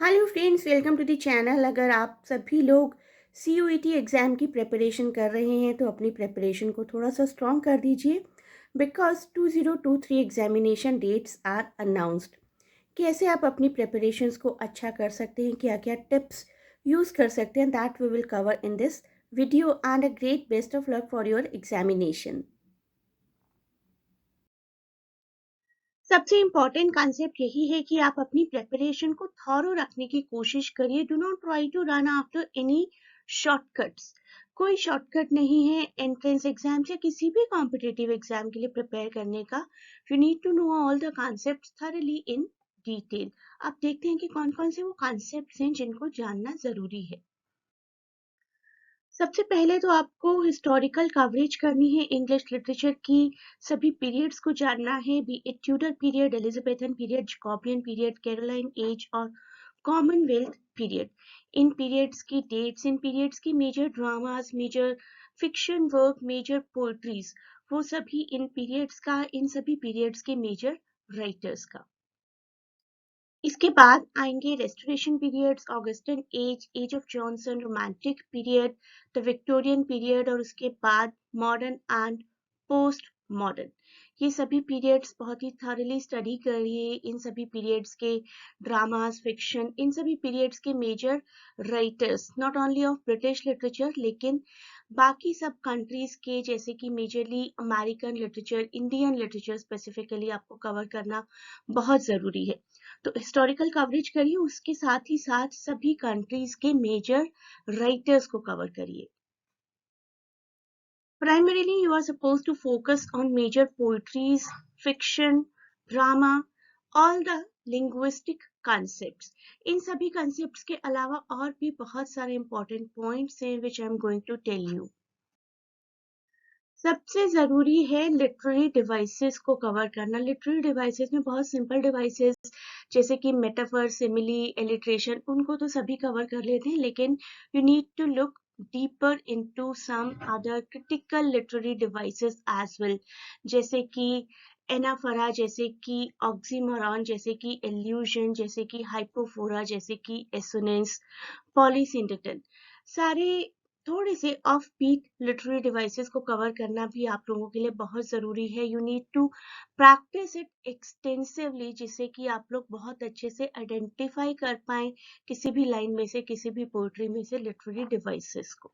Hello friends, welcome to the channel. अगर आप सभी लोग CUET एग्ज़ाम की प्रिपरेशन कर रहे हैं तो अपनी प्रिपरेशन को थोड़ा सा स्ट्रॉन्ग कर दीजिए, because 2023 examination dates are announced. कैसे आप अपनी प्रिपरेशंस को अच्छा कर सकते हैं, क्या क्या टिप्स यूज़ कर सकते हैं, that we will cover in this video. And a great best of luck for your examination. सबसे इम्पॉर्टेंट कॉन्सेप्ट यही है कि आप अपनी प्रिपरेशन को थॉरो रखने की कोशिश करिए। Do not try to run after any shortcuts. कोई शॉर्टकट नहीं है एंट्रेंस एग्जाम या किसी भी कॉम्पिटिटिव एग्जाम के लिए प्रिपेयर करने का। You need to know all the concepts thoroughly in detail. आप देखते हैं कि कौन कौन से वो कॉन्सेप्ट्स हैं जिनको जानना जरूरी है। सबसे पहले तो आपको हिस्टोरिकल कवरेज करनी है इंग्लिश लिटरेचर की। सभी पीरियड्स को जानना है, be it Tudor period, Elizabethan period, Jacobean period, Caroline age और कॉमनवेल्थ पीरियड। इन पीरियड्स की डेट्स, इन पीरियड्स की major dramas, major fiction work, major poetries, वो सभी इन पीरियड्स का, इन सभी पीरियड्स के मेजर राइटर्स का। इसके बाद आएंगे restoration periods, Augustan age, age of Johnson, romantic period, the Victorian period और उसके बाद मॉडर्न एंड पोस्ट मॉडर्न। ये सभी पीरियड्स बहुत ही थॉरली स्टडी करिए। इन सभी पीरियड्स के ड्रामास, फिक्शन, इन सभी पीरियड्स के major writers, not only of British literature लेकिन बाकी सब कंट्रीज के, जैसे कि majorly American literature, Indian literature specifically आपको कवर करना बहुत जरूरी है। तो हिस्टोरिकल कवरेज करिए, उसके साथ ही साथ सभी कंट्रीज के मेजर राइटर्स को कवर करिए। Primarily, you are supposed to focus on major poetries, fiction, drama, all the linguistic concepts. इन सभी concepts के अलावा और भी बहुत सारे important points हैं which I am going to tell you. सबसे जरूरी है लिटरेरी डिवाइसेस को कवर करना। लिटरेरी डिवाइसेस में बहुत सिंपल डिवाइसेस जैसे कि मेटाफर, सिमिली, एलिट्रेशन, उनको तो सभी कवर कर लेते हैं, लेकिन you need to look deeper into some other critical literary devices as well, जैसे कि एनाफरा, जैसे कि ऑक्सीमोरॉन, जैसे कि एल्यूजन, जैसे कि हाइपोफोरा, जैसे कि एसोनेंस, पॉलीसिंडेटन। सारे थोड़े से ऑफ बीट लिटरेरी डिवाइसेस को कवर करना भी आप लोगों के लिए बहुत जरूरी है। You need to practise it extensively, जिससे कि आप लोग बहुत अच्छे से आइडेंटिफाई कर पाए किसी भी लाइन में से, किसी भी पोएट्री में से लिटरेरी डिवाइसेस को।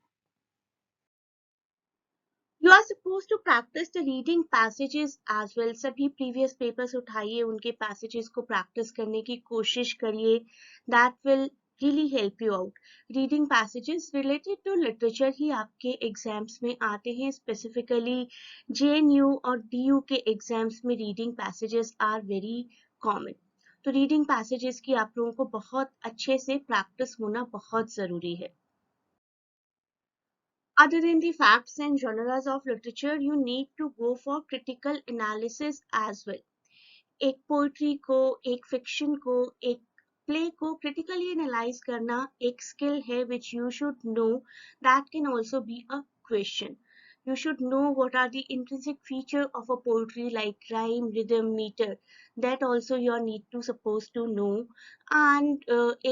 You are suppose to practise the reading passages as well. सभी प्रीवियस पेपर्स उठाइए, उनके पैसेजेस को प्रैक्टिस करने की कोशिश करिए। That will really help you out. Reading passages related to literature ही आपके एग्जाम्स में आते हैं। स्पेसिफिकली JNU और DU के एग्जाम्स में reading passages are very common. तो रीडिंग पैसेजेस की आप लोगों को बहुत अच्छे से प्रैक्टिस होना बहुत जरूरी है। Other than the facts and genres of literature, you need to go for critical analysis as well. एक पोइट्री को, एक फिक्शन को, एक प्ले को क्रिटिकली एनालाइज करना एक स्किल है which you should know. That can also be a question. You should know what are the intrinsic feature of a poetry like rhyme, rhythm, meter. That also you need to supposed to know. And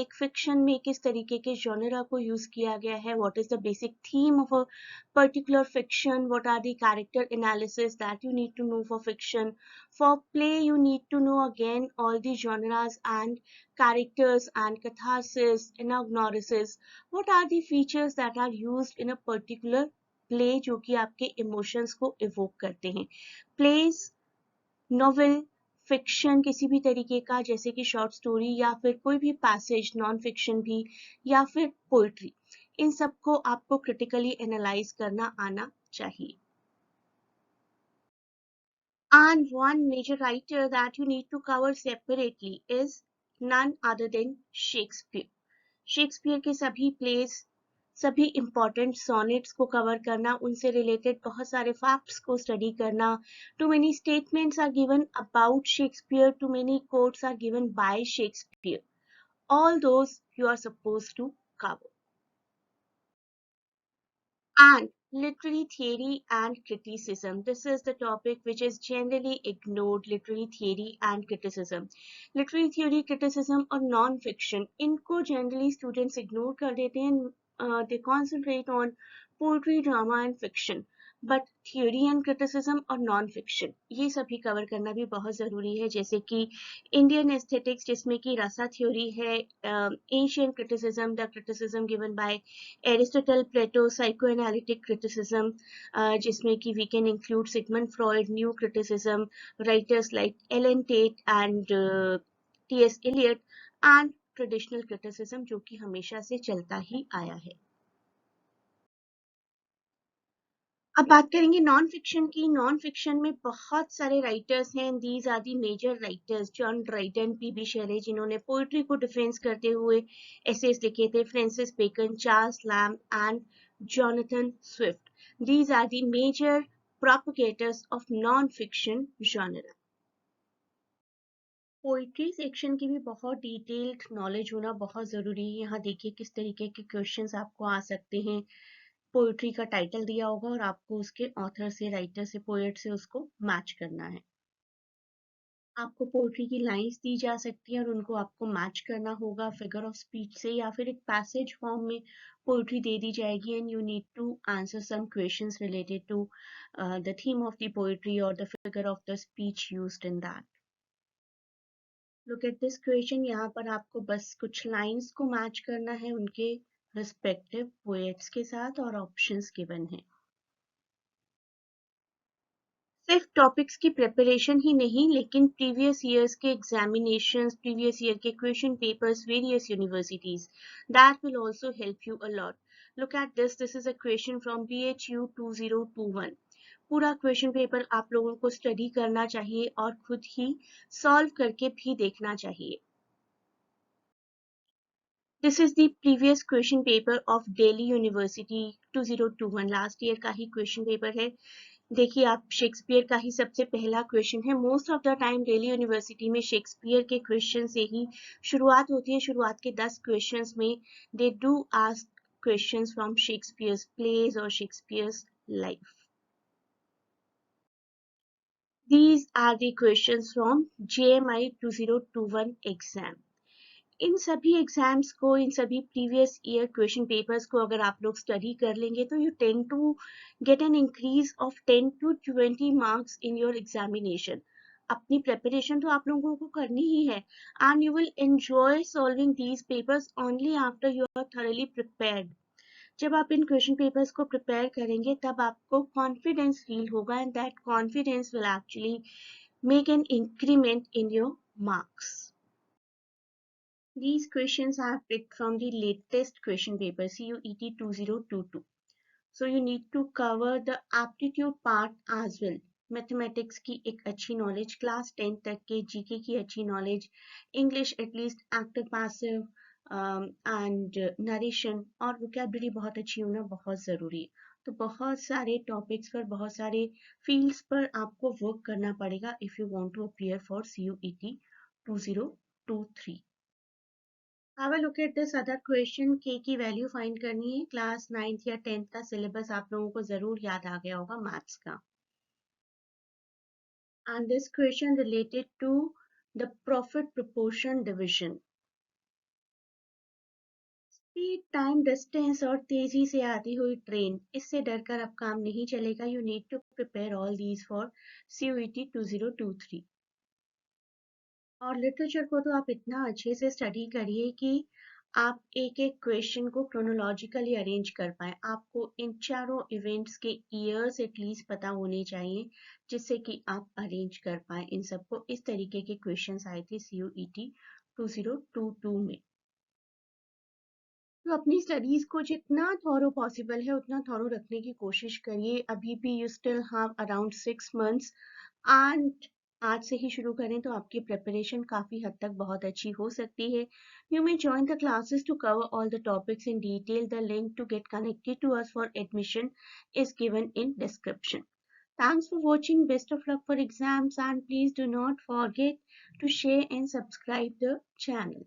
एक fiction में किस तरीके के genre को use किया गया है, what is the basic theme of a particular fiction, what are the character analysis that you need to know for fiction. For play, you need to know again all the genres and characters and catharsis, anagnorisis. What are the features that are used in a particular play जो कि आपके emotions को evoke करते हैं। Place, novel, fiction किसी भी तरीके का, जैसे कि शॉर्ट स्टोरी या फिर कोई भी पैसेज, नॉन फिक्शन भी, या फिर पोएट्री, इन सबको आपको क्रिटिकली एनालाइज करना आना चाहिए। And one major writer that you need to cover separately is none other than Shakespeare. Shakespeare के सभी प्लेस, सभी इंपॉर्टेंट सोनेट्स को कवर करना, उनसे रिलेटेड बहुत सारे फैक्ट्स को स्टडी करना। Too many statements are given about Shakespeare, too many quotes are given by Shakespeare, all those you are suppose to cover. And literary theory and criticism. This is the topic which is generally ignored, literary theory and criticism. Literary theory, criticism और non-fiction, इनको generally students ignore कर देते हैं. They concentrate on poetry, drama and fiction. But theory and criticism और non fiction ये सभी cover करना भी बहुत ज़रूरी है, जैसे कि इंडियन एस्थेटिक्स जिसमें कि रसा थ्योरी है, Asian criticism, the criticism given by Aristotle, Plato, psychoanalytic criticism जिसमें कि we can include Sigmund Freud, new criticism, writers like Allen Tate and T S. Eliot, and traditional criticism जो कि हमेशा से चलता ही आया है. अब बात करेंगे नॉन फिक्शन की. नॉन फिक्शन में बहुत सारे राइटर्स हैं. These are the major writers. John Dryden, P B. Shelley जिन्होंने पोइट्री को डिफेंस करते हुए एसेस लिखे थे, Francis Bacon, Charles Lamb and Jonathan Swift. These are the major propagators of non fiction genre. Poetry section की भी बहुत डिटेल्ड नॉलेज होना बहुत ज़रूरी है. यहाँ देखिए किस तरीके के क्वेश्चंस आपको आ सकते हैं. पोइट्री का टाइटल दिया होगा और आपको उसके ऑथर से, राइटर से, पोएट से उसको मैच करना है. आपको पोइट्री की लाइंस दी जा सकती हैं और उनको आपको मैच करना होगा फिगर ऑफ स्पीच से, या फिर एक पैसेज फॉर्म में पोइट्री दे दी जाएगी and you need to answer some questions related to the theme of the poetry और the figure of the speech used in that. Look at this question. यहाँ पर आपको बस कुछ लाइंस को मैच करना है उनके रिस्पेक्टिव पोएट्स के साथ और ऑप्शंस गिवन हैं. सिर्फ टॉपिक्स की प्रिपरेशन ही नहीं, लेकिन प्रीवियस ईयर्स के एग्जामिनेशंस, प्रीवियस ईयर के question papers, various universities, that will also help you a lot. Look at this is a question from BHU 2021. पूरा क्वेश्चन पेपर आप लोगों को स्टडी करना चाहिए और खुद ही सॉल्व करके भी देखना चाहिए. This is the previous question paper of Delhi University 2021. Last year का ही क्वेश्चन पेपर है. देखिए आप, शेक्सपियर का ही सबसे पहला क्वेश्चन है. Most of the time Delhi university में शेक्सपियर के क्वेश्चन से ही शुरुआत होती है. शुरुआत के 10 क्वेश्चंस में they do ask questions from Shakespeare's plays और Shakespeare's life. These are the questions from JMI 2021 exam. इन सभी एग्जाम्स को, इन सभी प्रीवियस ईयर क्वेश्चन पेपर्स को अगर आप लोग स्टडी कर लेंगे तो you tend to get an increase of 10 to 20 marks in your examination. अपनी प्रिपरेशन तो आप लोगों को करनी ही है and you will enjoy solving these papers only after you are thoroughly prepared. जब आप इन क्वेश्चन पेपर्स को प्रिपेयर करेंगे तब आपको कॉन्फिडेंस फील होगा and that confidence will actually make an increment in your marks. These questions are picked from the latest question paper CUET 2022. So you need to cover the aptitude part as well. Mathematics की एक अच्छी knowledge, class 10 तक के GK की अच्छी knowledge, English at least active passive and narration और vocabulary बहुत अच्छी होना बहुत ज़रूरी है. तो बहुत सारे टॉपिक्स पर, बहुत सारे फील्ड्स पर आपको वर्क करना पड़ेगा if you want to appear for CUET 2023. Have a look at this other question. K की वैल्यू फाइंड करनी है. क्लास 9th या 10th का सिलेबस आप लोगों को जरूर याद आ गया होगा मैथ्स का. And this question related to the profit proportion division. Speed, time, distance और तेजी से आती हुई ट्रेन, इससे डरकर अब काम नहीं चलेगा. You need to prepare all these for CUET 2023. और लिटरेचर को तो आप इतना अच्छे से स्टडी करिए कि आप एक एक क्वेश्चन को क्रोनोलॉजिकली अरेंज कर पाए. आपको इन चारों इवेंट्स के ईयर्स एटलीस्ट पता होने चाहिए जिससे कि आप अरेंज कर पाए इन सबको. इस तरीके के क्वेश्चंस आए थे CUET 2022 में. तो अपनी स्टडीज को जितना थॉरो पॉसिबल है उतना थॉरो रखने की कोशिश करिए. अभी भी you still have around 6 months and आज से ही शुरू करें तो आपकी प्रिपरेशन काफ़ी हद तक बहुत अच्छी हो सकती है. You may join the classes to cover all the topics in detail. The link to get connected to us for admission is given in description. Thanks for watching. Best of luck for exams and please do not forget to share and subscribe the channel.